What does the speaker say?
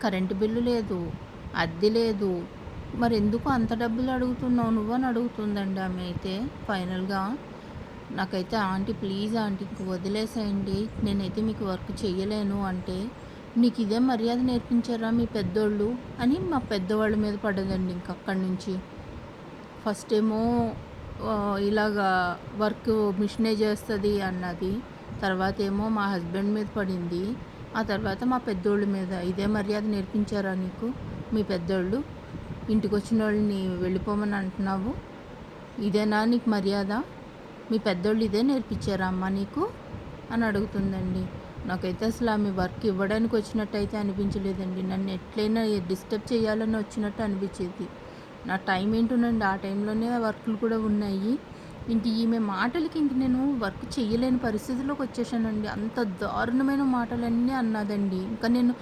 Current bill లేదు, అద్దె లేదు. మరెందుకు అంత డబ్బులు అడుగుతున్నావు నువ్వని అడుగుతుందండి ఆమె అయితే ఫైనల్‌గా. నాకైతే ఆంటీ ప్లీజ్ ఆంటీ ఇంక వదిలేసేయండి. నేనైతే మీకు వర్క్ చెయ్యలేను అంటే, "నీకిదే మర్యాద నేర్పించారా మీ పెద్దోళ్ళు" అని మా పెద్దవాళ్ళ మీద పడ్డదండి ఇంక అక్కడి నుంచి. ఫస్టేమో ఇలాగా వర్క్ మిషనే చేస్తది అన్నది. తర్వాతేమో మా హస్బెండ్ మీద పడింది. ఆ తర్వాత మా పెద్దోళ్ళ మీద. "ఇదే మర్యాద నేర్పించారా నీకు మీ పెద్దోళ్ళు? ఇంటికొచ్చినోళ్ళని వెళ్ళిపోమని అంటున్నావు. ఇదేనా నీకు మర్యాద? మీ పెద్దోళ్ళు ఇదే నేర్పించారా అమ్మా నీకు?" అని అడుగుతుందండి. నాకైతే అసలు ఆమె వర్క్ ఇవ్వడానికి వచ్చినట్టయితే అనిపించలేదండి. నన్ను ఎట్లైనా డిస్టర్బ్ చేయాలని వచ్చినట్టు అనిపించేది. నా టైం ఏంటోనండి ఆ టైంలోనే వర్కులు కూడా ఉన్నాయి. ఇంక ఈమె మాటలకి ఇంక నేను వర్క్ చెయ్యలేని పరిస్థితిలోకి వచ్చేసానండి. అంత దారుణమైన మాటలన్నీ అన్నదండి. ఇంకా నేను